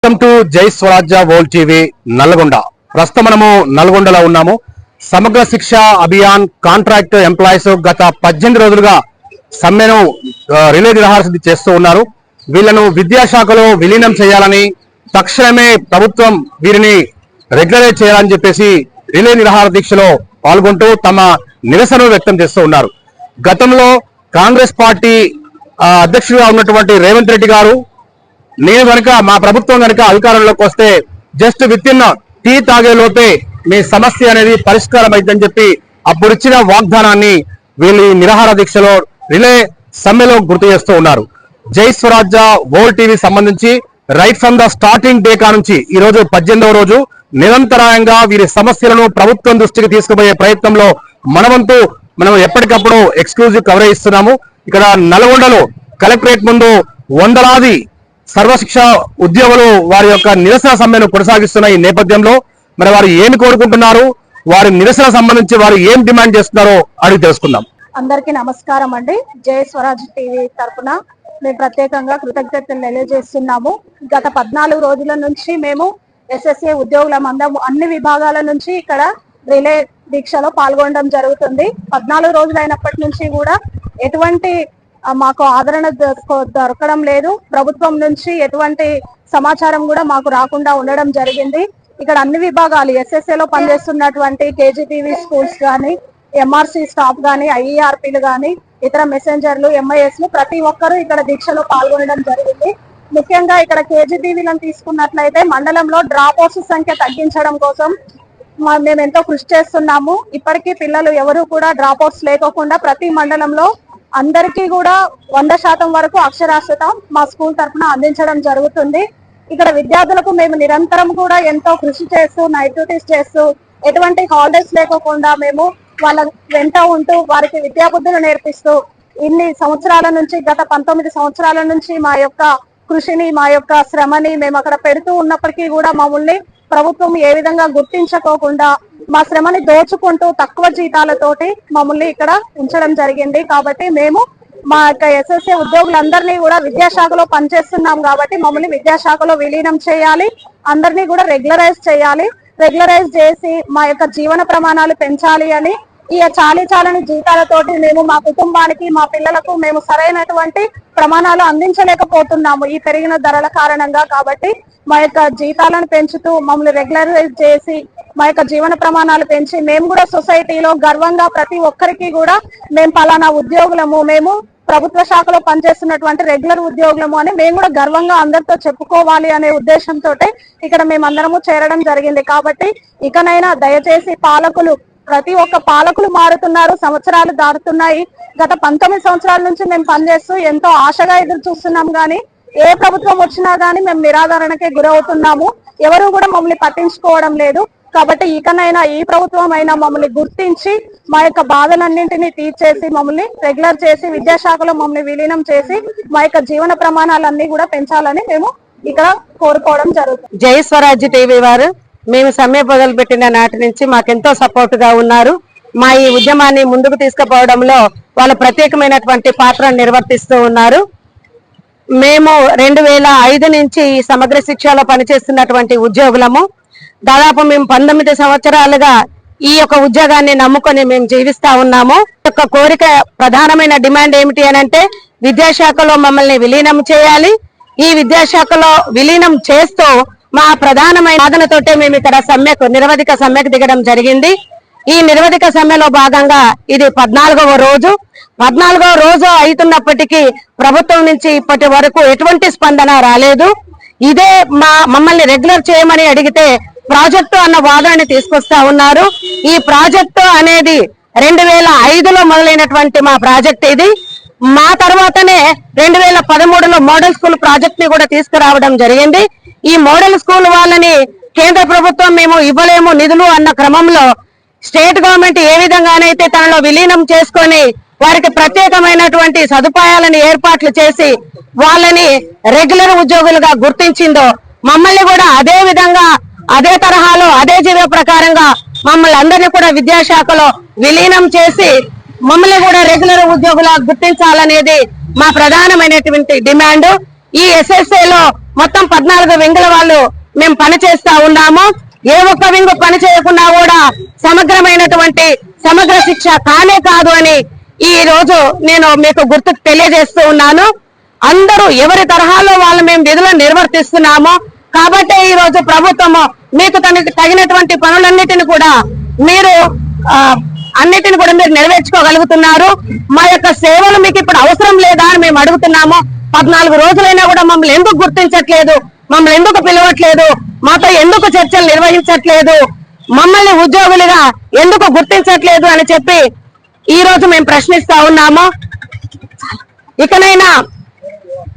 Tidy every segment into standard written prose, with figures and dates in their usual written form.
Welcome to జై స్వరాజ్య world TV Nalgonda. ప్రస్తుతం మనము నల్గొండలో ఉన్నాము. సమగ్ర శిక్ష అభియాన్ కాంట్రాక్ట్ ఎంప్లాయీస్ గత 18 రోజులుగా సమ్మెను రిలే నిరాహారసిద్ధి చేస్తూ ఉన్నారు. వీళ్లను విద్యాశాఖలో విలీనం చేయాలని, తక్షణమే ప్రభుత్వం వీరిని రెగ్యులరైజ్ చేయాలని చెప్పేసి రిలే నిరాహార దీక్షలో పాల్గొంటూ తమ నిరసనను వ్యక్తం చేస్తూ ఉన్నారు. గతంలో కాంగ్రెస్ పార్టీ అధ్యక్షుడిగా ఉన్నటువంటి రేవంత్ రెడ్డి గారు, నేను కనుక మా ప్రభుత్వం కనుక అధికారంలోకి వస్తే జస్ట్ విత్ ఇన్ టీ తాగే లోపే మీ సమస్య అనేది పరిష్కారం అయిద్దని చెప్పి అప్పుడు ఇచ్చిన వాగ్దానాన్ని వీళ్ళు నిరాహార దీక్షలో రిలే సమ్మెలో గుర్తు చేస్తూ ఉన్నారు. జై స్వరాజ్య వరల్డ్ టీవీ సంబంధించి right from the starting day నుంచి ఈ రోజు 18వ రోజు నిరంతరాయంగా వీరి సమస్యలను ప్రభుత్వం దృష్టికి తీసుకుపోయే ప్రయత్నంలో మనం ఎప్పటికప్పుడు ఎక్స్క్లూజివ్ కవరేజ్ ఇస్తున్నాము. ఇక్కడ నల్గొండలో కలెక్టరేట్ ముందు వందలాది సర్వశిక్ష ఉద్యోగులు వారి యొక్క నిరసన సమ్మెను కొనసాగిస్తున్న ఈ నేపథ్యంలో మరి వారు ఏమి కోరుకుంటున్నారు, వారి నిరసన సంబంధించి వారు ఏం డిమాండ్ చేస్తున్నారో అడిగి తెలుసుకుందాం. అందరికీ నమస్కారం అండి. జై స్వరాజ్ టీవీ తరఫున మేము ప్రత్యేకంగా కృతజ్ఞతలు తెలియజేస్తున్నాము. గత 14 రోజుల నుంచి మేము ఎస్ఎస్ఏ ఉద్యోగులమందరం అన్ని విభాగాల నుంచి ఇక్కడ రిలే దీక్షలో పాల్గొనడం జరుగుతుంది. 14 రోజులు అయినప్పటి నుంచి కూడా ఎటువంటి మాకు ఆదరణ దొరకడం లేదు. ప్రభుత్వం నుంచి ఎటువంటి సమాచారం కూడా మాకు రాకుండా ఉండడం జరిగింది. ఇక్కడ అన్ని విభాగాలు ఎస్ఎస్ఏలో పనిచేస్తున్నటువంటి కేజీటీవీ స్కూల్స్ కానీ, ఎంఆర్సీ స్టాఫ్ కానీ, ఐఈఆర్పీలు కానీ, ఇతర మెసెంజర్లు, ఎంఐఎస్లు ప్రతి ఒక్కరూ ఇక్కడ దీక్షలో పాల్గొనడం జరిగింది. ముఖ్యంగా ఇక్కడ కేజీటీవీలను తీసుకున్నట్లయితే మండలంలో డ్రాప్ అవుట్స్ సంఖ్య తగ్గించడం కోసం మేము ఎంతో కృషి చేస్తున్నాము. ఇప్పటికీ పిల్లలు ఎవరు కూడా డ్రాప్ అవుట్స్ లేకోకుండా ప్రతి మండలంలో అందరికీ కూడా 100% వరకు అక్షరాస్యత మా స్కూల్ తరఫున అందించడం జరుగుతుంది. ఇక్కడ విద్యార్థులకు మేము నిరంతరం కూడా ఎంతో కృషి చేస్తూ, నైట్ డ్యూటీస్ చేస్తూ, ఎటువంటి హాలిడేస్ లేకోకుండా మేము వాళ్ళ వెంట ఉంటూ వారికి విద్యాబుద్ధులు నేర్పిస్తూ ఇన్ని సంవత్సరాల నుంచి, గత 19 సంవత్సరాల నుంచి మా యొక్క కృషిని, మా యొక్క శ్రమని మేము అక్కడ పెడుతూ ఉన్నప్పటికీ కూడా మమ్మల్ని ప్రభుత్వం ఏ విధంగా గుర్తించకోకుండా మా శ్రమని దోచుకుంటూ తక్కువ జీతాలతోటి మమ్మల్ని ఇక్కడ ఉంచడం జరిగింది. కాబట్టి మేము మా యొక్క ఎస్ఎస్ఏ ఉద్యోగులందరినీ కూడా విద్యాశాఖలో పనిచేస్తున్నాం కాబట్టి మమ్మల్ని విద్యాశాఖలో విలీనం చేయాలి, అందరినీ కూడా రెగ్యులరైజ్ చేయాలి. రెగ్యులరైజ్ చేసి మా యొక్క జీవన ప్రమాణాలు పెంచాలి అని ఈ చాలని జీతాలతోటి మేము మా కుటుంబానికి, మా పిల్లలకు మేము సరైనటువంటి ప్రమాణాలు అందించలేకపోతున్నాము ఈ పెరిగిన ధరల కారణంగా. కాబట్టి మా యొక్క జీతాలను పెంచుతూ మమ్మల్ని రెగ్యులరైజ్ చేసి మా యొక్క జీవన ప్రమాణాలు పెంచి మేము కూడా సొసైటీలో గర్వంగా ప్రతి ఒక్కరికి కూడా మేము పలానా ఉద్యోగులము, మేము ప్రభుత్వ శాఖలో పనిచేస్తున్నటువంటి రెగ్యులర్ ఉద్యోగులము అని మేము కూడా గర్వంగా అందరితో చెప్పుకోవాలి అనే ఉద్దేశంతో ఇక్కడ మేమందరము చేరడం జరిగింది. కాబట్టి ఇకనైనా దయచేసి ప్రతి ఒక్క పాలకులు మారుతున్నారు, సంవత్సరాలు దాటుతున్నాయి. గత 19 సంవత్సరాల నుంచి మేము పనిచేస్తూ ఎంతో ఆశగా ఎదురు చూస్తున్నాం కానీ ఏ ప్రభుత్వం వచ్చినా గానీ మేము నిరాదరణకే గురవుతున్నాము. ఎవరు కూడా మమ్మల్ని పట్టించుకోవడం లేదు. కాబట్టి ఇకనైనా ఈ ప్రభుత్వం అయినా మమ్మల్ని గుర్తించి మా యొక్క బాధలన్నింటినీ తీర్చేసి మమ్మల్ని రెగ్యులర్ చేసి విద్యాశాఖలో మమ్మల్ని విలీనం చేసి మా యొక్క జీవన ప్రమాణాలన్నీ కూడా పెంచాలని మేము ఇక్కడ కోరుకోవడం జరుగుతుంది. జై స్వరాజ్య టీవీ వారు మేము సమ్మె మొదలు పెట్టిన నాటి నుంచి మాకెంతో సపోర్ట్ గా ఉన్నారు. మా ఈ ఉద్యమాన్ని ముందుకు తీసుకుపోవడంలో వాళ్ళు ప్రత్యేకమైనటువంటి పాత్ర నిర్వర్తిస్తూ ఉన్నారు. మేము 2005 నుంచి ఈ సమగ్ర శిక్షలో పనిచేస్తున్నటువంటి ఉద్యోగులము. దాదాపు మేము 19 సంవత్సరాలుగా ఈ యొక్క ఉద్యోగాన్ని నమ్ముకొని మేము జీవిస్తా ఉన్నాము. యొక్క కోరిక ప్రధానమైన డిమాండ్ ఏమిటి అనంటే విద్యాశాఖలో మమ్మల్ని విలీనం చేయాలి. ఈ విద్యాశాఖలో విలీనం చేస్తూ మా ప్రధానమైన సాధనతోటే మేము ఇక్కడ నిరవధిక సమ్మెకు దిగడం జరిగింది. ఈ నిరవధిక సమ్మెలో భాగంగా ఇది 14వ రోజు. 14వ రోజు అవుతున్నప్పటికీ ప్రభుత్వం నుంచి ఇప్పటి వరకు ఎటువంటి స్పందన రాలేదు. ఇదే మమ్మల్ని రెగ్యులర్ చేయమని అడిగితే ప్రాజెక్టు అన్న వాదనని తీసుకొస్తా ఉన్నారు. ఈ ప్రాజెక్టు అనేది 2005లో మొదలైనటువంటి మా ప్రాజెక్ట్ ఇది. మా తర్వాతనే 2013లో మోడల్ స్కూల్ ప్రాజెక్ట్ ని కూడా తీసుకురావడం జరిగింది. ఈ మోడల్ స్కూల్ వాళ్ళని కేంద్ర ప్రభుత్వం మేము ఇవ్వలేము నిధులు అన్న క్రమంలో స్టేట్ గవర్నమెంట్ ఏ విధంగానైతే తనలో విలీనం చేసుకొని వారికి ప్రత్యేకమైనటువంటి సదుపాయాలను ఏర్పాట్లు చేసి వాళ్ళని రెగ్యులర్ ఉద్యోగులుగా గుర్తించిందో మమ్మల్ని కూడా అదే విధంగా, అదే తరహాలో, అదే జీవో ప్రకారంగా మమ్మల్ని అందరినీ కూడా విద్యాశాఖలో విలీనం చేసి మమ్మల్ని కూడా రెగ్యులర్ ఉద్యోగులుగా గుర్తించాలనేది మా ప్రధానమైనటువంటి డిమాండ్. ఈ SSA లో మొత్తం 14 వింగుల వాళ్ళు మేము పని చేస్తా ఉన్నాము. ఏ ఒక్క వింగు పని చేయకుండా కూడా సమగ్రమైనటువంటి సమగ్ర శిక్ష కానే కాదు అని ఈ రోజు నేను మీకు గుర్తు తెలియజేస్తూ ఉన్నాను. అందరూ ఎవరి తరహాలో వాళ్ళు మేము విధులను నిర్వర్తిస్తున్నాము. కాబట్టి ఈ రోజు ప్రభుత్వము మీకు తగినటువంటి పనులన్నిటిని కూడా మీరు మీరు నెరవేర్చుకోగలుగుతున్నారు. మా యొక్క సేవలు మీకు ఇప్పుడు అవసరం లేదా అని మేము అడుగుతున్నాము. 14 రోజులైనా కూడా మమ్మల్ని ఎందుకు గుర్తించట్లేదు, మమ్మల్ని ఎందుకు పిలవట్లేదు, మాతో ఎందుకు చర్చలు నిర్వహించట్లేదు, మమ్మల్ని ఉద్యోగులుగా ఎందుకు గుర్తించట్లేదు అని చెప్పి ఈ రోజు మేము ప్రశ్నిస్తా ఉన్నాము. ఇకనైనా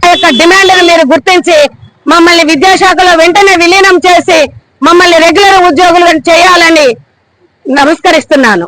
ఆ యొక్క డిమాండ్ను మీరు గుర్తించి మమ్మల్ని విద్యాశాఖలో వెంటనే విలీనం చేసి మమ్మల్ని రెగ్యులర్ ఉద్యోగులను చేయాలని నమస్కరిస్తున్నాను.